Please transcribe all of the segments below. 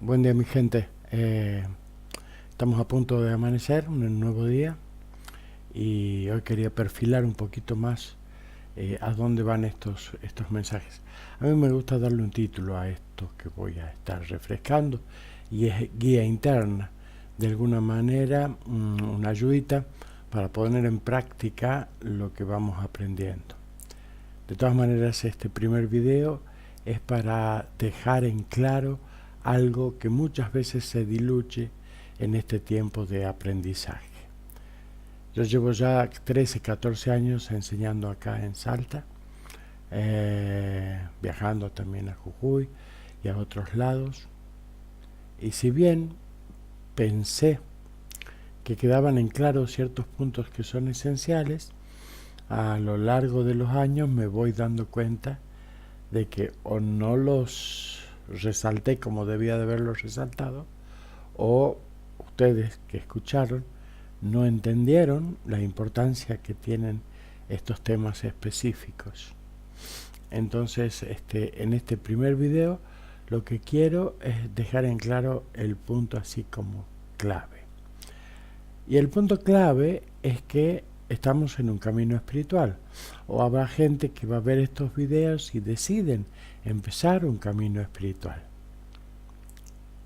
Buen día mi gente. Estamos a punto de amanecer, un nuevo día, y hoy quería perfilar un poquito más a dónde van estos mensajes. A mí me gusta darle un título a esto que voy a estar refrescando, y es guía interna. De alguna manera, una ayudita para poner en práctica lo que vamos aprendiendo. De todas maneras, este primer video es para dejar en claro algo que muchas veces se diluye en este tiempo de aprendizaje. Yo llevo ya 13, 14 años enseñando acá en Salta, viajando también a Jujuy y a otros lados. Y si bien pensé que quedaban en claro ciertos puntos que son esenciales, a lo largo de los años me voy dando cuenta de que o no los resalté como debía de haberlos resaltado, o ustedes que escucharon no entendieron la importancia que tienen estos temas específicos. Entonces, en este primer video lo que quiero es dejar en claro el punto así como clave. Y el punto clave es que estamos en un camino espiritual, o habrá gente que va a ver estos videos y deciden empezar un camino espiritual.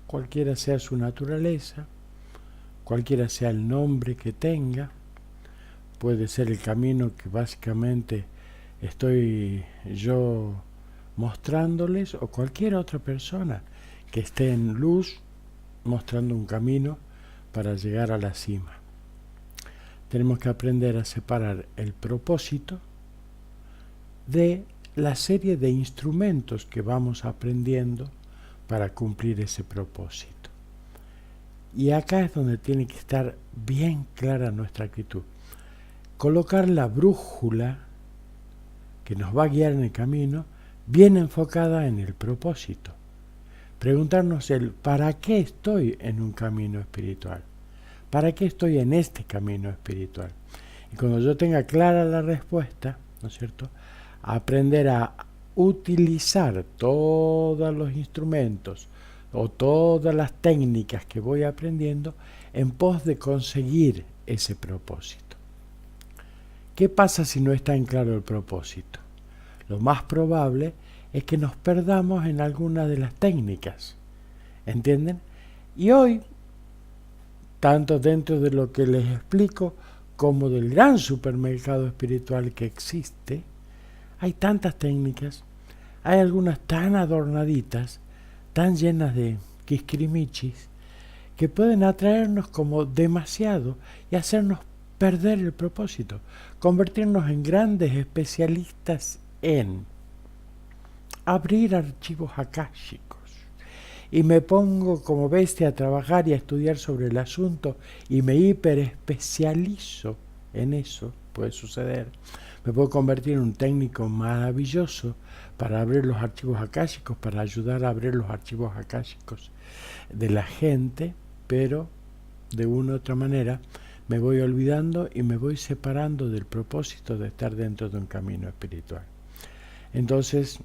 Cualquiera sea su naturaleza, cualquiera sea el nombre que tenga, puede ser el camino que básicamente estoy yo mostrándoles, o cualquier otra persona que esté en luz mostrando un camino para llegar a la cima. Tenemos que aprender a separar el propósito de la serie de instrumentos que vamos aprendiendo para cumplir ese propósito. Y acá es donde tiene que estar bien clara nuestra actitud. Colocar la brújula que nos va a guiar en el camino bien enfocada en el propósito. Preguntarnos el ¿para qué estoy en un camino espiritual? ¿Para qué estoy en este camino espiritual? Y cuando yo tenga clara la respuesta, ¿no es cierto?, aprender a utilizar todos los instrumentos o todas las técnicas que voy aprendiendo en pos de conseguir ese propósito. ¿Qué pasa si no está en claro el propósito? Lo más probable es que nos perdamos en alguna de las técnicas, ¿entienden? Y hoy, tanto dentro de lo que les explico como del gran supermercado espiritual que existe, hay tantas técnicas, hay algunas tan adornaditas, tan llenas de quisquirimichis, que pueden atraernos como demasiado y hacernos perder el propósito, convertirnos en grandes especialistas en abrir archivos akáshicos. Y me pongo como bestia a trabajar y a estudiar sobre el asunto y me hiperespecializo en eso, puede suceder. Me puedo convertir en un técnico maravilloso para abrir los archivos akáshicos, para ayudar a abrir los archivos akáshicos de la gente, pero de una u otra manera me voy olvidando y me voy separando del propósito de estar dentro de un camino espiritual. Entonces,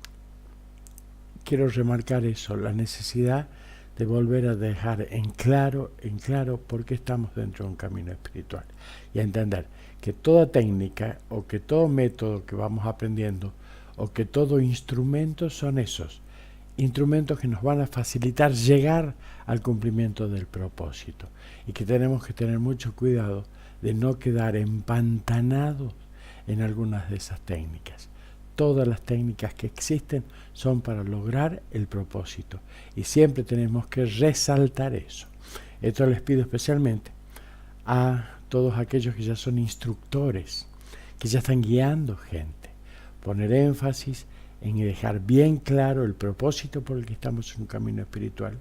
quiero remarcar eso, la necesidad de volver a dejar en claro por qué estamos dentro de un camino espiritual y a entender que toda técnica o que todo método que vamos aprendiendo o que todo instrumento son esos instrumentos que nos van a facilitar llegar al cumplimiento del propósito, y que tenemos que tener mucho cuidado de no quedar empantanados en algunas de esas técnicas. Todas las técnicas que existen son para lograr el propósito, y siempre tenemos que resaltar eso. Esto les pido especialmente a todos aquellos que ya son instructores, que ya están guiando gente. Poner énfasis en dejar bien claro el propósito por el que estamos en un camino espiritual,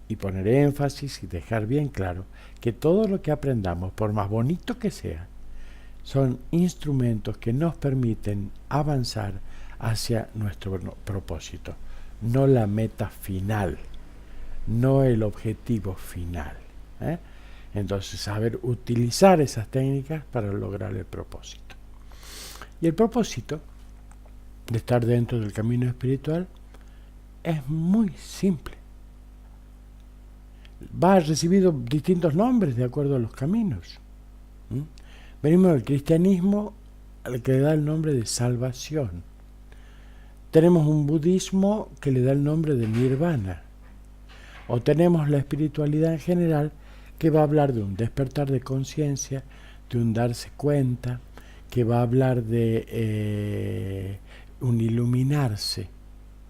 y poner énfasis y dejar bien claro que todo lo que aprendamos, por más bonito que sea, son instrumentos que nos permiten avanzar hacia nuestro propósito, no la meta final, no el objetivo final. Entonces, saber utilizar esas técnicas para lograr el propósito. Y el propósito de estar dentro del camino espiritual es muy simple. va recibido distintos nombres de acuerdo a los caminos. ¿Mm? Venimos del cristianismo, al que le da el nombre de salvación. Tenemos un budismo que le da el nombre de nirvana. O tenemos la espiritualidad en general, que va a hablar de un despertar de conciencia, de un darse cuenta, que va a hablar de un iluminarse.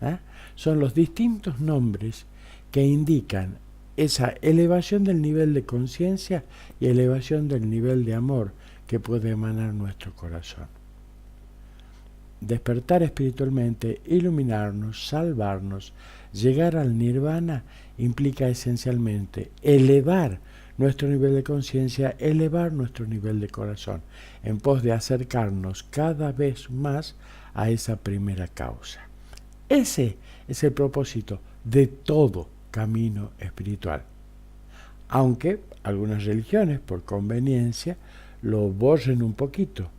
¿Eh? Son los distintos nombres que indican esa elevación del nivel de conciencia y elevación del nivel de amor que puede emanar nuestro corazón. Despertar espiritualmente, iluminarnos, salvarnos, llegar al nirvana implica esencialmente elevar nuestro nivel de conciencia, elevar nuestro nivel de corazón, en pos de acercarnos cada vez más a esa primera causa. Ese es el propósito de todo camino espiritual. Aunque algunas religiones, por conveniencia, lo borren un poquito,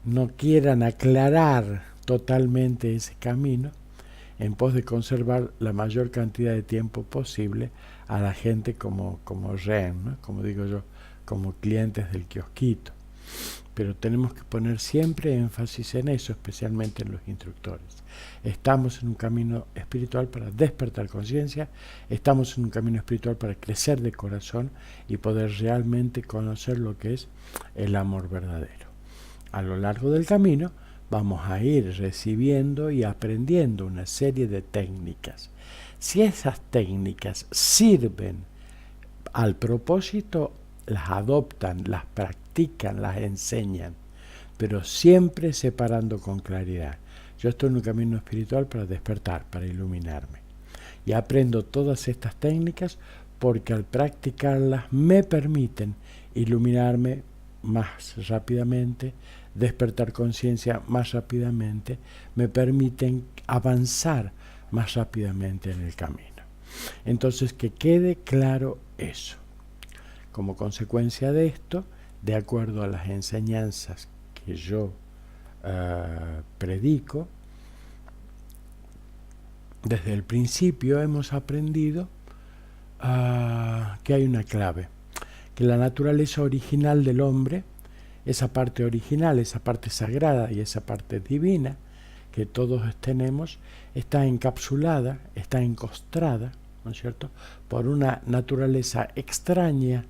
no quieran aclarar totalmente ese camino en pos de conservar la mayor cantidad de tiempo posible a la gente como rehén, ¿no? Como digo yo, como clientes del kiosquito. Pero tenemos que poner siempre énfasis en eso, especialmente en los instructores. Estamos en un camino espiritual para despertar conciencia, estamos en un camino espiritual para crecer de corazón y poder realmente conocer lo que es el amor verdadero. A lo largo del camino vamos a ir recibiendo y aprendiendo una serie de técnicas. Si esas técnicas sirven al propósito, las adoptan, las practican, las enseñan, pero siempre separando con claridad. Yo estoy en un camino espiritual para despertar, para iluminarme. Y aprendo todas estas técnicas porque al practicarlas me permiten iluminarme más rápidamente, despertar conciencia más rápidamente, me permiten avanzar más rápidamente en el camino. Entonces, que quede claro eso. Como consecuencia de esto, de acuerdo a las enseñanzas que yo predico, desde el principio hemos aprendido que hay una clave, que la naturaleza original del hombre, esa parte original, esa parte sagrada y esa parte divina que todos tenemos, está encapsulada, está encostrada, ¿no es cierto?, por una naturaleza extraña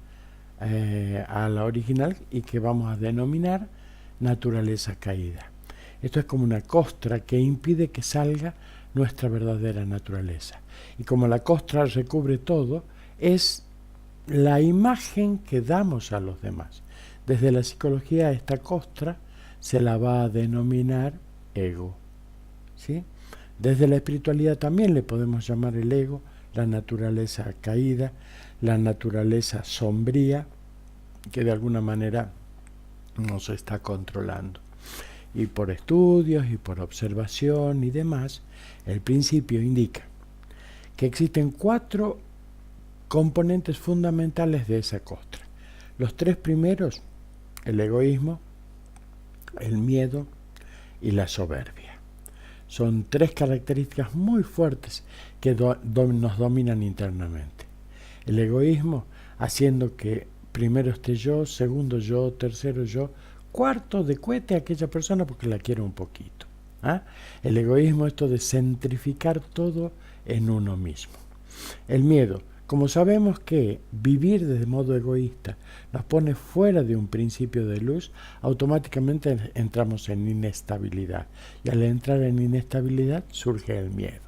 a la original y que vamos a denominar naturaleza caída. Esto es como una costra que impide que salga nuestra verdadera naturaleza. Y como la costra recubre todo, es la imagen que damos a los demás. Desde la psicología esta costra se la va a denominar ego, ¿sí? Desde la espiritualidad también le podemos llamar el ego, la naturaleza caída, la naturaleza sombría, que de alguna manera nos está controlando. Y por estudios y por observación y demás, el principio indica que existen 4 componentes fundamentales de esa costra. Los 3 primeros, el egoísmo, el miedo y la soberbia. Son 3 características muy fuertes que nos dominan internamente. El egoísmo haciendo que primero esté yo, segundo yo, tercero yo, cuarto de cohete a aquella persona porque la quiero un poquito. El egoísmo, esto de centrificar todo en uno mismo. El miedo, como sabemos que vivir de modo egoísta nos pone fuera de un principio de luz, automáticamente entramos en inestabilidad. Y al entrar en inestabilidad surge el miedo.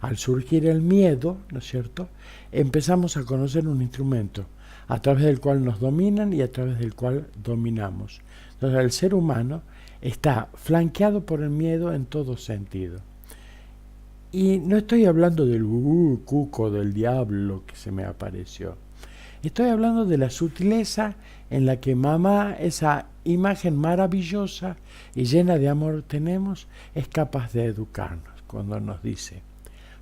Al surgir el miedo, ¿no es cierto?, empezamos a conocer un instrumento a través del cual nos dominan y a través del cual dominamos. Entonces el ser humano está flanqueado por el miedo en todo sentido. Y no estoy hablando del cuco, del diablo que se me apareció. Estoy hablando de la sutileza en la que mamá, esa imagen maravillosa y llena de amor tenemos, es capaz de educarnos cuando nos dice: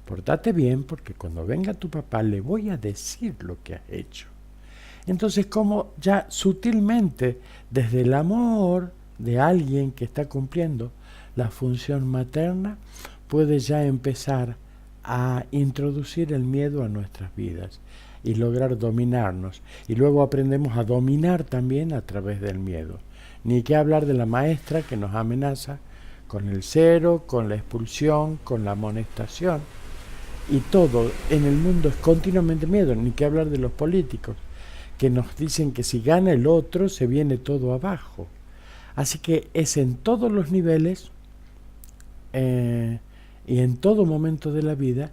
pórtate bien porque cuando venga tu papá le voy a decir lo que has hecho. Entonces, como ya sutilmente, desde el amor de alguien que está cumpliendo la función materna, puede ya empezar a introducir el miedo a nuestras vidas y lograr dominarnos. Y luego aprendemos a dominar también a través del miedo. Ni que hablar de la maestra que nos amenaza con el cero, con la expulsión, con la amonestación. Y todo en el mundo es continuamente miedo. Ni que hablar de los políticos que nos dicen que si gana el otro se viene todo abajo. Así que es en todos los niveles y en todo momento de la vida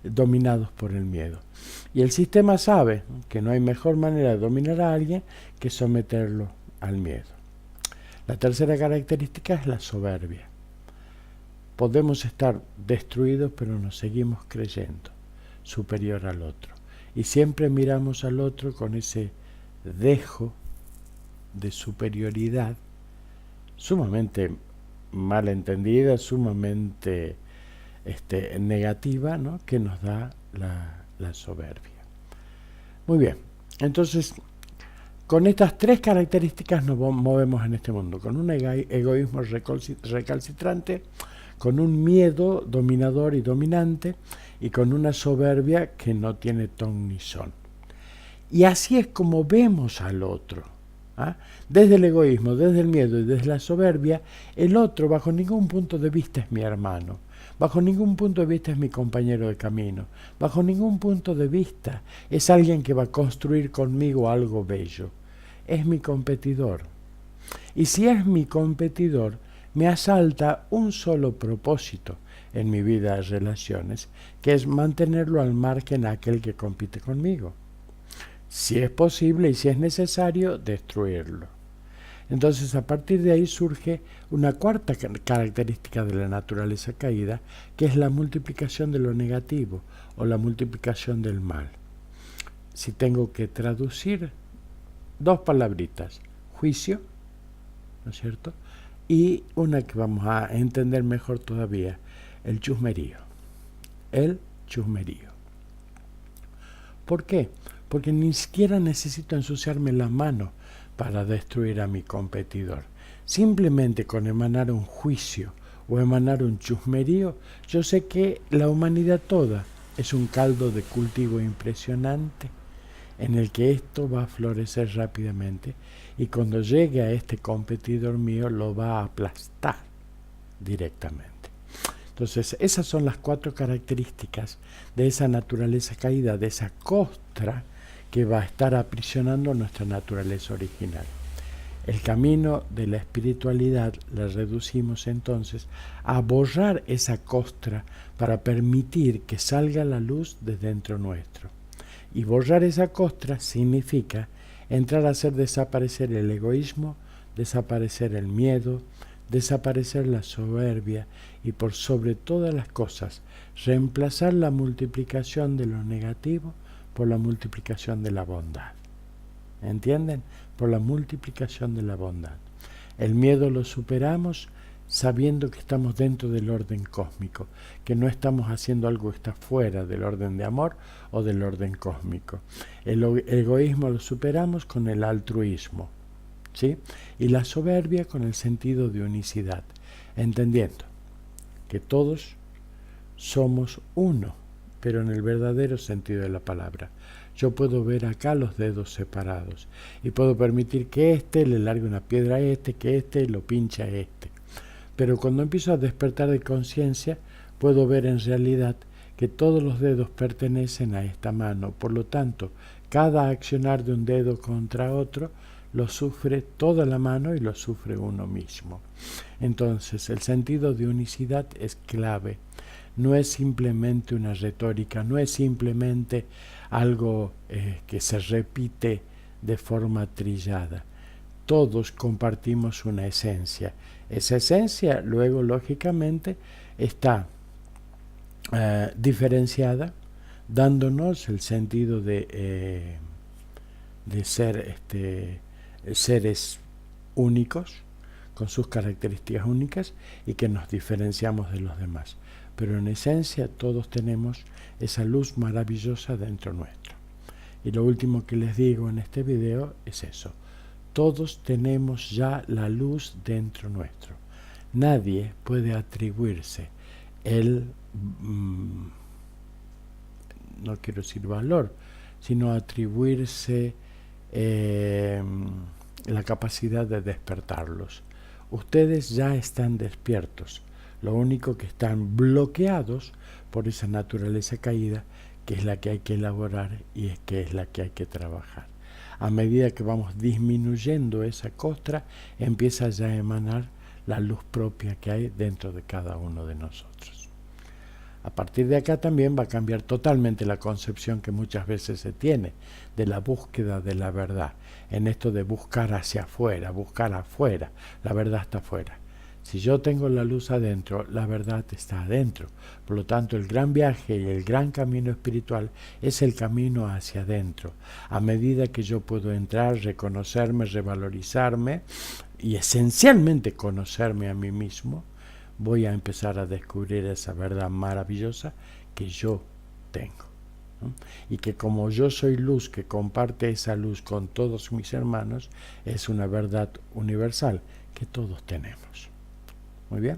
dominados por el miedo. Y el sistema sabe que no hay mejor manera de dominar a alguien que someterlo al miedo. La tercera característica es la soberbia. Podemos estar destruidos, pero nos seguimos creyendo superior al otro. Y siempre miramos al otro con ese dejo de superioridad sumamente malentendida, sumamente negativa, ¿no?, que nos da la soberbia. Muy bien, entonces con estas tres características nos movemos en este mundo, con un egoísmo recalcitrante, con un miedo dominador y dominante, y con una soberbia que no tiene ton ni son. Y así es como vemos al otro. Desde el egoísmo, desde el miedo y desde la soberbia, el otro bajo ningún punto de vista es mi hermano, bajo ningún punto de vista es mi compañero de camino, bajo ningún punto de vista es alguien que va a construir conmigo algo bello. Es mi competidor. Y si es mi competidor, me asalta un solo propósito en mi vida de relaciones, que es mantenerlo al margen a aquel que compite conmigo. Si es posible y si es necesario, destruirlo. Entonces, a partir de ahí surge una cuarta característica de la naturaleza caída, que es la multiplicación de lo negativo o la multiplicación del mal. Si tengo que traducir dos palabritas, juicio, ¿no es cierto?, y una que vamos a entender mejor todavía, el chusmerío. El chusmerío. ¿Por qué? Porque ni siquiera necesito ensuciarme las manos para destruir a mi competidor. Simplemente con emanar un juicio o emanar un chusmerío, yo sé que la humanidad toda es un caldo de cultivo impresionante en el que esto va a florecer rápidamente, y cuando llegue a este competidor mío lo va a aplastar directamente. Entonces, esas son las cuatro características de esa naturaleza caída, de esa costra que va a estar aprisionando nuestra naturaleza original. El camino de la espiritualidad la reducimos entonces a borrar esa costra para permitir que salga la luz de dentro nuestro. Y borrar esa costra significa entrar a hacer desaparecer el egoísmo, desaparecer el miedo, desaparecer la soberbia y por sobre todas las cosas reemplazar la multiplicación de lo negativo por la multiplicación de la bondad. ¿Entienden? Por la multiplicación de la bondad. El miedo lo superamos sabiendo que estamos dentro del orden cósmico, que no estamos haciendo algo que está fuera del orden de amor o del orden cósmico. El egoísmo lo superamos con el altruismo, ¿sí? Y la soberbia con el sentido de unicidad, entendiendo que todos somos uno, pero en el verdadero sentido de la palabra. Yo puedo ver acá los dedos separados y puedo permitir que este le largue una piedra a este, que este lo pinche a este. Pero cuando empiezo a despertar de conciencia, puedo ver en realidad que todos los dedos pertenecen a esta mano. Por lo tanto, cada accionar de un dedo contra otro lo sufre toda la mano y lo sufre uno mismo. Entonces, el sentido de unicidad es clave. No es simplemente una retórica, no es simplemente algo que se repite de forma trillada. Todos compartimos una esencia. Esa esencia luego, lógicamente, está diferenciada, dándonos el sentido de ser seres únicos, con sus características únicas, y que nos diferenciamos de los demás. Pero en esencia todos tenemos esa luz maravillosa dentro nuestro. Y lo último que les digo en este video es eso. Todos tenemos ya la luz dentro nuestro. Nadie puede atribuirse el no quiero decir valor, sino atribuirse la capacidad de despertarlos. Ustedes ya están despiertos, lo único que están bloqueados por esa naturaleza caída, que es la que hay que elaborar y es que es la que hay que trabajar. A medida que vamos disminuyendo esa costra, empieza ya a emanar la luz propia que hay dentro de cada uno de nosotros. A partir de acá también va a cambiar totalmente la concepción que muchas veces se tiene de la búsqueda de la verdad, en esto de buscar hacia afuera, buscar afuera, la verdad está afuera. Si yo tengo la luz adentro, la verdad está adentro. Por lo tanto, el gran viaje y el gran camino espiritual es el camino hacia adentro. A medida que yo puedo entrar, reconocerme, revalorizarme y esencialmente conocerme a mí mismo, voy a empezar a descubrir esa verdad maravillosa que yo tengo, ¿no? Y que como yo soy luz que comparte esa luz con todos mis hermanos, es una verdad universal que todos tenemos. Muy bien,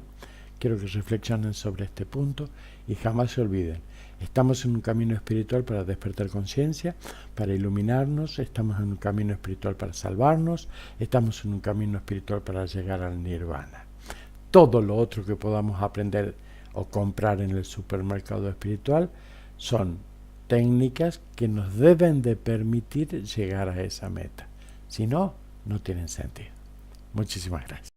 quiero que reflexionen sobre este punto y jamás se olviden. Estamos en un camino espiritual para despertar conciencia, para iluminarnos, estamos en un camino espiritual para salvarnos, estamos en un camino espiritual para llegar al nirvana. Todo lo otro que podamos aprender o comprar en el supermercado espiritual son técnicas que nos deben de permitir llegar a esa meta. Si no, no tienen sentido. Muchísimas gracias.